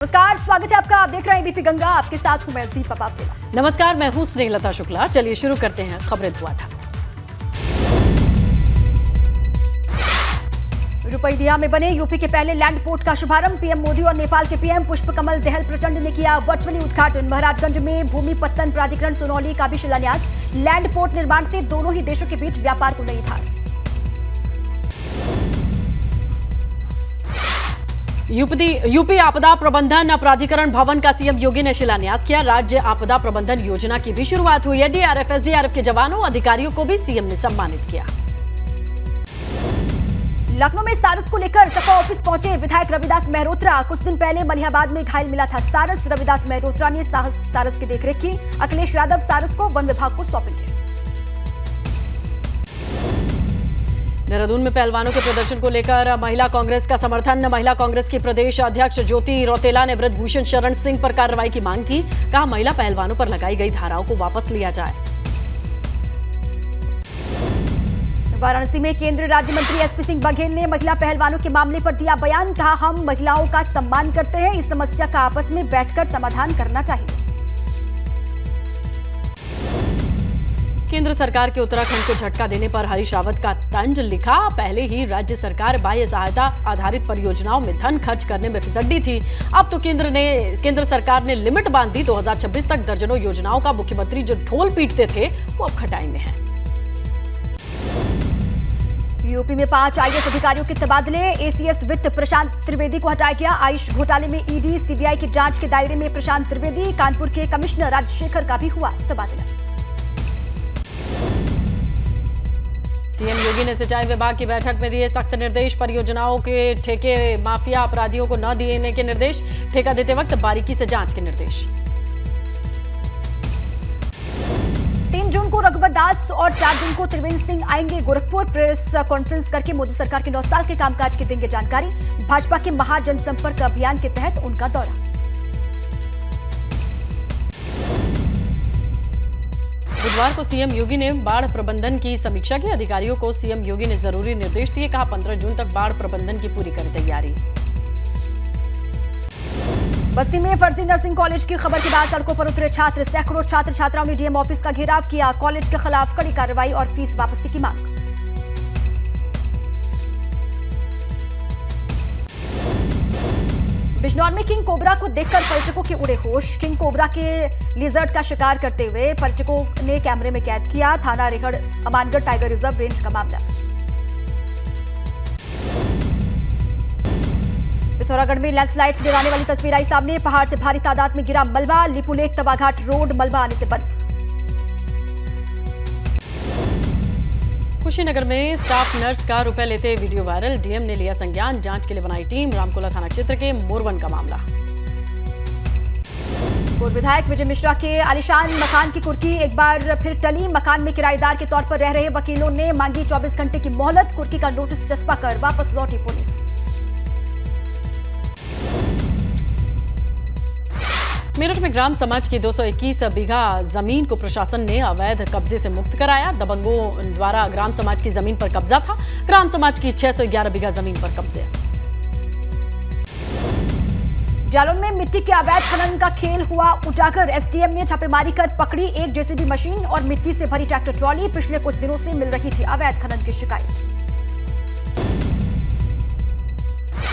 नमस्कार, स्वागत है आपका। आप देख रहे हैं एबीपी गंगा। आपके साथ हूं मैं दीपा पाफेला। नमस्कार, मैं हूं स्नेहलता शुक्ला। चलिए शुरू करते हैं खबरें धुआंधार। रुपैदिया में बने यूपी के पहले लैंड पोर्ट का शुभारंभ पीएम मोदी और नेपाल के पीएम पुष्पकमल दहल प्रचंड ने किया वर्चुअली उद्घाटन। महाराजगंज में भूमि पत्तन प्राधिकरण सोनौली का भी शिलान्यास। लैंड पोर्ट निर्माण से दोनों ही देशों के बीच व्यापार को नई धार। यूपी आपदा प्रबंधन प्राधिकरण भवन का सीएम योगी ने शिलान्यास किया। राज्य आपदा प्रबंधन योजना की भी शुरुआत हुई है। डीआरएफ एसडीआरएफ के जवानों अधिकारियों को भी सीएम ने सम्मानित किया। लखनऊ में सारस को लेकर सपा ऑफिस पहुंचे विधायक रविदास मेहरोत्रा। कुछ दिन पहले मलिहाबाद में घायल मिला था सारस। रविदास मेहरोत्रा ने सारस की देखरेख की। अखिलेश यादव सारस को वन विभाग को सौंपेंगे। देहरादून में पहलवानों के प्रदर्शन को लेकर महिला कांग्रेस का समर्थन। महिला कांग्रेस की प्रदेश अध्यक्ष ज्योति रौतेला ने ब्रजभूषण शरण सिंह पर कार्रवाई की मांग की। कहा, महिला पहलवानों पर लगाई गई धाराओं को वापस लिया जाए। वाराणसी में केंद्रीय राज्य मंत्री एसपी सिंह बघेल ने महिला पहलवानों के मामले पर दिया बयान। कहा, हम महिलाओं का सम्मान करते हैं। इस समस्या का आपस में बैठकर समाधान करना चाहिए। केंद्र सरकार के उत्तराखंड को झटका देने पर हरीश रावत का तंज। लिखा, पहले ही राज्य सरकार बाह्य सहायता आधारित परियोजनाओं में धन खर्च करने में फिसड्डी थी। अब तो केंद्र सरकार ने लिमिट बांध दी। 2026 तक दर्जनों योजनाओं का मुख्यमंत्री जो ढोल पीटते थे वो अब खटाई में है। यूपी में 5 आईएएस अधिकारियों के तबादले। एसीएस वित्त प्रशांत त्रिवेदी को हटाया गया। आयुष घोटाले में ईडी सीबीआई की जांच के दायरे में प्रशांत त्रिवेदी। कानपुर के कमिश्नर राजशेखर का भी हुआ तबादला। सीएम योगी ने सिंचाई विभाग की बैठक में दिए सख्त निर्देश। परियोजनाओं के ठेके माफिया अपराधियों को न देने के निर्देश। ठेका देते वक्त बारीकी से जांच के निर्देश। 3 जून को रघुवर दास और 4 जून को त्रिवेंद्र सिंह आएंगे गोरखपुर। प्रेस कॉन्फ्रेंस करके मोदी सरकार के 9 साल के कामकाज की देंगे जानकारी। भाजपा के महाजनसंपर्क अभियान के तहत उनका दौरा। बुधवार को सीएम योगी ने बाढ़ प्रबंधन की समीक्षा की। अधिकारियों को सीएम योगी ने जरूरी निर्देश दिए। कहा, 15 जून तक बाढ़ प्रबंधन की पूरी करें तैयारी। बस्ती में फर्जी नर्सिंग कॉलेज की खबर के बाद सड़कों पर उतरे छात्र। सैकड़ों छात्र छात्राओं ने डीएम ऑफिस का घेराव किया। कॉलेज के खिलाफ कड़ी कार्रवाई और फीस वापसी की मांग। बिजनौर में किंग कोबरा को देखकर पर्यटकों के उड़े होश। किंग कोबरा के लिजर्ड का शिकार करते हुए पर्यटकों ने कैमरे में कैद किया। थाना Rehar Amangarh tiger reserve range का मामला। पिथौरागढ़ में लैंडस्लाइड गिराने वाली तस्वीर आई सामने। पहाड़ से भारी तादाद में गिरा मलबा। लिपुलेख तबाघाट रोड मलबा आने से बंद। कुशीनगर में स्टाफ नर्स का रुपए लेते वीडियो वायरल। डीएम ने लिया संज्ञान। जांच के लिए बनाई टीम। रामकोला थाना क्षेत्र के मोरवन का मामला। पूर्व विधायक विजय मिश्रा के आलीशान मकान की कुर्की एक बार फिर टली। मकान में किराएदार के तौर पर रह रहे वकीलों ने मांगी 24 घंटे की मोहलत। कुर्की का नोटिस चस्पा कर वापस लौटी पुलिस। मेरठ में ग्राम समाज की 221 बीघा जमीन को प्रशासन ने अवैध कब्जे से मुक्त कराया। दबंगों द्वारा ग्राम समाज की जमीन पर कब्जा था। ग्राम समाज की 611 बीघा जमीन पर कब्जे। जालौन में मिट्टी के अवैध खनन का खेल हुआ उजागर। एसडीएम ने छापेमारी कर पकड़ी एक जेसीबी मशीन और मिट्टी से भरी ट्रैक्टर ट्रॉली। पिछले कुछ दिनों से मिल रही थी अवैध खनन की शिकायत।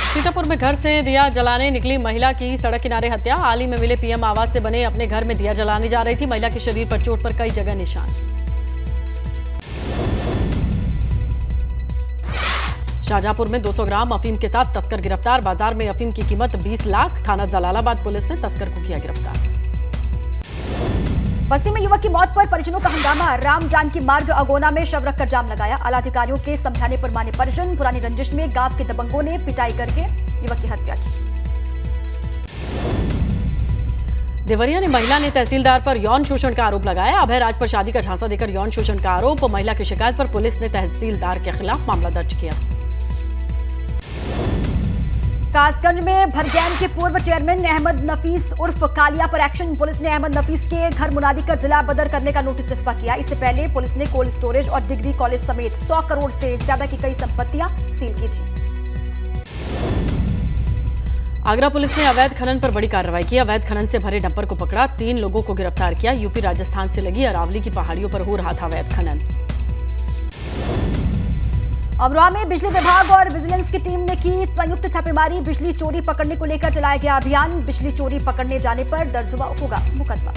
सीतापुर में घर से दिया जलाने निकली महिला की सड़क किनारे हत्या। हाल ही में मिले पीएम आवास से बने अपने घर में दिया जलाने जा रही थी। महिला के शरीर पर चोट पर कई जगह निशान। शाहजहांपुर में 200 ग्राम अफीम के साथ तस्कर गिरफ्तार। बाजार में अफीम की कीमत 20 लाख। थाना जलालाबाद पुलिस ने तस्कर को किया गिरफ्तार। बस्ती में युवक की मौत पर परिजनों का हंगामा। राम जानकी मार्ग अगोना में शव रखकर जाम लगाया। आला अधिकारियों के समझाने पर माने परिजन। पुरानी रंजिश में गांव के दबंगों ने पिटाई करके युवक की हत्या की। देवरिया ने महिला ने तहसीलदार पर यौन शोषण का आरोप लगाया। अभय राज पर शादी का झांसा देकर यौन शोषण का आरोप। महिला की शिकायत पर पुलिस ने तहसीलदार के खिलाफ मामला दर्ज किया। कासगंज में भरगैन के पूर्व चेयरमैन अहमद नफीस उर्फ कालिया पर एक्शन। पुलिस ने अहमद नफीस के घर मुनादी कर जिला बदर करने का नोटिस चस्पा किया। इससे पहले पुलिस ने कोल्ड स्टोरेज और डिग्री कॉलेज समेत 100 करोड़ से ज्यादा की कई संपत्तियां सील की थी। आगरा पुलिस ने अवैध खनन पर बड़ी कार्रवाई की। अवैध खनन से भरे डंपर को पकड़ा, 3 लोगों को गिरफ्तार किया। यूपी राजस्थान से लगी अरावली की पहाड़ियों पर हो रहा था अवैध खनन। अमरोहा में बिजली विभाग और विजिलेंस की टीम ने की संयुक्त छापेमारी। बिजली चोरी पकड़ने को लेकर चलाया गया अभियान। बिजली चोरी पकड़ने जाने पर दर्ज होगा मुकदमा।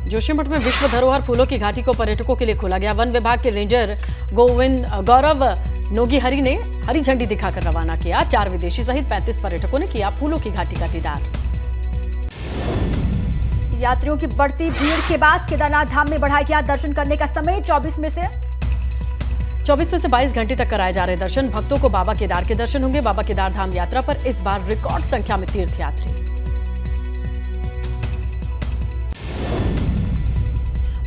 जोशीमठ में विश्व धरोहर फूलों की घाटी को पर्यटकों के लिए खोला गया। वन विभाग के रेंजर गौरव नोगीहरी ने हरी झंडी दिखाकर रवाना किया। 4 विदेशी सहित 35 पर्यटकों ने किया फूलों की घाटी का दीदार। यात्रियों की बढ़ती भीड़ के बाद केदारनाथ धाम में बढ़ाया गया दर्शन करने का समय। 24 में से 22 घंटे तक कराए जा रहे दर्शन। भक्तों को बाबा केदार के दर्शन होंगे। बाबा केदार धाम यात्रा पर इस बार रिकॉर्ड संख्या में तीर्थयात्री।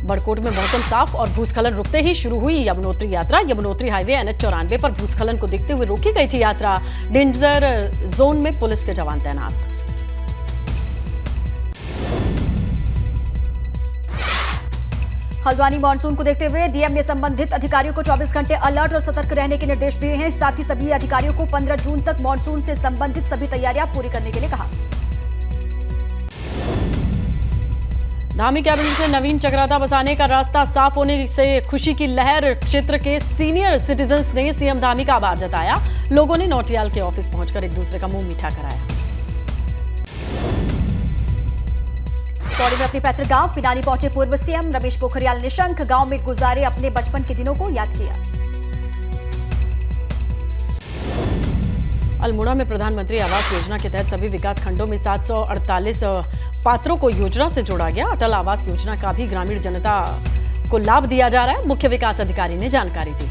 बड़कोट में मौसम साफ और भूस्खलन रुकते ही शुरू हुई यमुनोत्री यात्रा। यमुनोत्री हाईवे NH 94 पर भूस्खलन को देखते हुए रोकी गई थी यात्रा। डेंजर जोन में पुलिस के जवान तैनात। हल्द्वानी मानसून को देखते हुए डीएम ने संबंधित अधिकारियों को 24 घंटे अलर्ट और सतर्क रहने के निर्देश दिए हैं। साथ ही सभी अधिकारियों को 15 जून तक मानसून से संबंधित सभी तैयारियां पूरी करने के लिए कहा। धामी कैबिनेट से नवीन चक्राता बसाने का रास्ता साफ होने से खुशी की लहर। क्षेत्र के सीनियर सिटीजन्स ने सीएम धामी का आभार जताया। लोगों ने नौटियाल के ऑफिस पहुंचकर एक दूसरे का मुंह मीठा कराया। पौड़ी में अपने पैतृक गांव पिनानी पहुंचे पूर्व सीएम रमेश पोखरियाल निशंक। गांव में गुजारे अपने बचपन के दिनों को याद किया। अल्मोड़ा में प्रधानमंत्री आवास योजना के तहत सभी विकास खंडों में 748 पात्रों को योजना से जोड़ा गया। अटल आवास योजना का भी ग्रामीण जनता को लाभ दिया जा रहा है। मुख्य विकास अधिकारी ने जानकारी दी।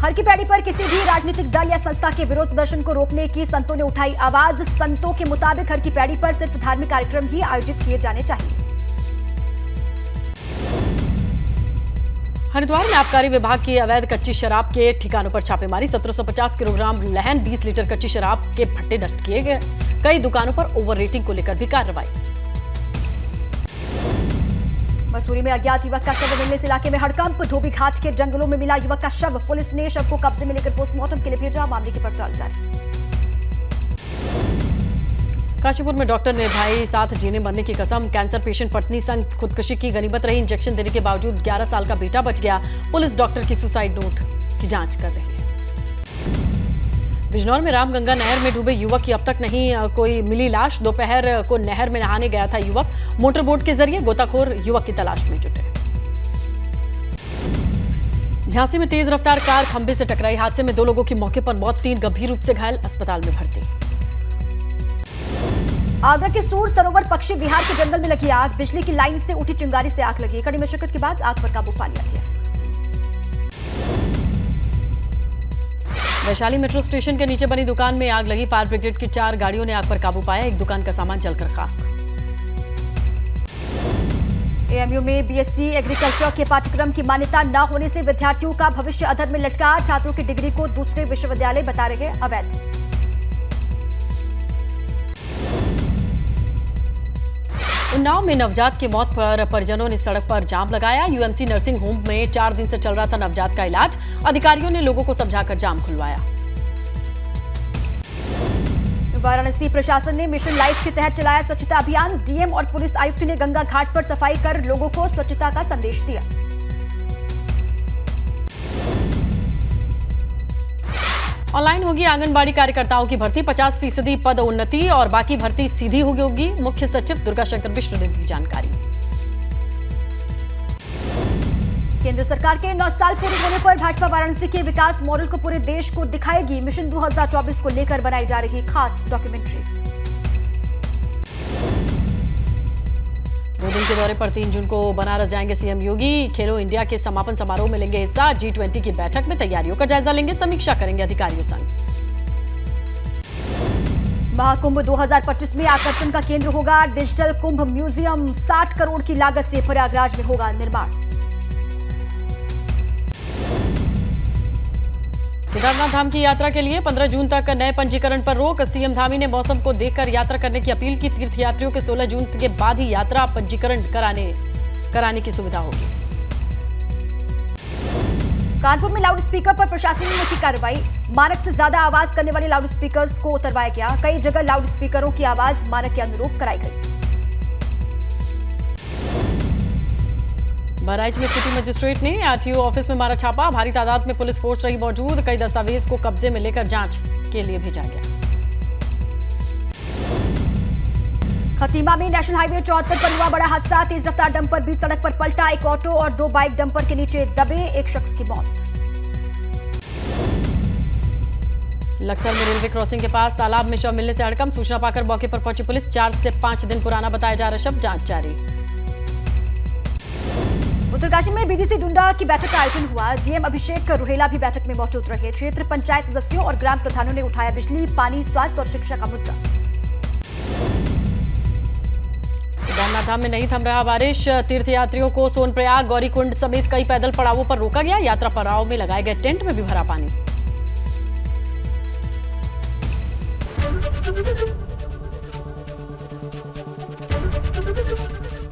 हर की पैड़ी पर किसी भी राजनीतिक दल या संस्था के विरोध प्रदर्शन को रोकने की संतों ने उठाई आवाज। संतों के मुताबिक हर की पैड़ी पर सिर्फ धार्मिक कार्यक्रम ही आयोजित किए जाने चाहिए। हरिद्वार में आबकारी विभाग की अवैध कच्ची शराब के ठिकानों पर छापेमारी। 1750 किलोग्राम लहन 20 लीटर कच्ची शराब के भट्टे नष्ट किए गए। कई दुकानों पर ओवर रेटिंग को लेकर भी कार्रवाई। मसूरी में अज्ञात युवक का शव मिलने से इलाके में हड़कंप। धोबी घाट के जंगलों में मिला युवक का शव। पुलिस ने शव को कब्जे में लेकर पोस्टमार्टम के लिए भेजा। मामले की पड़ताल जारी। काशीपुर में डॉक्टर ने भाई साथ जीने मरने की कसम। कैंसर पेशेंट पत्नी संग खुदकुशी की गनीमत रही। इंजेक्शन देने के बावजूद 11 साल का बेटा बच गया। पुलिस डॉक्टर की सुसाइड नोट की जांच कर रही है। बिजनौर में रामगंगा नहर में डूबे युवक की अब तक नहीं कोई मिली लाश। दोपहर को नहर में नहाने गया था युवक। मोटरबोट के जरिए गोताखोर युवक की तलाश में जुटे। झांसी में तेज रफ्तार कार खंभे से टकराई। हादसे में 2 लोगों की मौके पर मौत, 3 गंभीर रूप से घायल, अस्पताल में भर्ती। आगरा के सूर सरोवर पक्षी विहार के जंगल में लगी आग। बिजली की लाइन से उठी चिंगारी से आग लगी। कड़ी मशक्कत के बाद आग पर काबू पा लिया गया। वैशाली मेट्रो स्टेशन के नीचे बनी दुकान में आग लगी। फायर ब्रिगेड की 4 गाड़ियों ने आग पर काबू पाया। एक दुकान का सामान जलकर खाक। एएमयू में बीएससी एग्रीकल्चर के पाठ्यक्रम की मान्यता न होने से विद्यार्थियों का भविष्य अधर में लटका। छात्रों की डिग्री को दूसरे विश्वविद्यालय बता रहे अवैध। उन्नाव में नवजात की मौत पर परिजनों ने सड़क पर जाम लगाया। यूएमसी नर्सिंग होम में 4 दिन से चल रहा था नवजात का इलाज। अधिकारियों ने लोगों को समझाकर जाम खुलवाया। वाराणसी प्रशासन ने मिशन लाइफ के तहत चलाया स्वच्छता अभियान। डीएम और पुलिस आयुक्त ने गंगा घाट पर सफाई कर लोगों को स्वच्छता का संदेश दिया। ऑनलाइन होगी आंगनबाड़ी कार्यकर्ताओं की भर्ती। 50% पद उन्नति और बाकी भर्ती सीधी होगी। मुख्य सचिव दुर्गा शंकर मिश्र ने दी जानकारी। केंद्र सरकार के 9 साल पूरे होने पर भाजपा वाराणसी के विकास मॉडल को पूरे देश को दिखाएगी। मिशन 2024 को लेकर बनाई जा रही खास डॉक्यूमेंट्री। 2 दिन के दौरे पर 3 जून को बनारस जाएंगे सीएम योगी। खेलो इंडिया के समापन समारोह में लेंगे हिस्सा। G20 की बैठक में तैयारियों का जायजा लेंगे। समीक्षा करेंगे अधिकारियों संग। महाकुंभ 2025 में आकर्षण का केंद्र होगा डिजिटल कुंभ म्यूजियम। 60 करोड़ की लागत से प्रयागराज में होगा निर्माण। केदारनाथ धाम की यात्रा के लिए 15 जून तक नए पंजीकरण पर रोक। सीएम धामी ने मौसम को देखकर यात्रा करने की अपील की। तीर्थयात्रियों के 16 जून के बाद ही यात्रा पंजीकरण कराने की सुविधा होगी। कानपुर में लाउड स्पीकर पर प्रशासन ने की कार्रवाई। मानक से ज्यादा आवाज करने वाले लाउड स्पीकर्स को उतरवाया गया। कई जगह लाउड स्पीकरों की आवाज मानक के अनुरूप कराई गई। बहराइच में सिटी मजिस्ट्रेट ने आरटीओ ऑफिस में मारा छापा। भारी तादाद में पुलिस फोर्स रही मौजूद। कई दस्तावेज को कब्जे में लेकर जांच के लिए भेजा गया। खतीमा में नेशनल हाईवे 74 पर हुआ बड़ा हादसा। तेज रफ्तार डंपर बीच सड़क पर पलटा। एक ऑटो और 2 बाइक डंपर के नीचे दबे। एक शख्स की मौत। लक्सर में रेलवे क्रॉसिंग के पास तालाब में शव मिलने से हड़कंप। सूचना पाकर मौके पर पहुंची पुलिस। 4 से 5 दिन पुराना बताया जा रहा शव, जांच जारी। उत्तरकाशी में बीडीसी डुंडा की बैठक का आयोजन हुआ। डीएम अभिषेक रुहेला भी बैठक में मौजूद रहे। क्षेत्र पंचायत सदस्यों और ग्राम प्रधानों ने उठाया बिजली, पानी, स्वास्थ्य और शिक्षा का मुद्दा। केदारनाथ धाम में नहीं थम रहा बारिश। तीर्थयात्रियों को सोनप्रयाग, गौरीकुंड समेत कई पैदल पड़ावों पर रोका गया। यात्रा पड़ाव में लगाए गए टेंट में भी भरा पानी।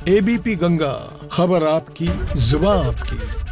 एबीपी गंगा, खबर आपकी, जुबान आपकी।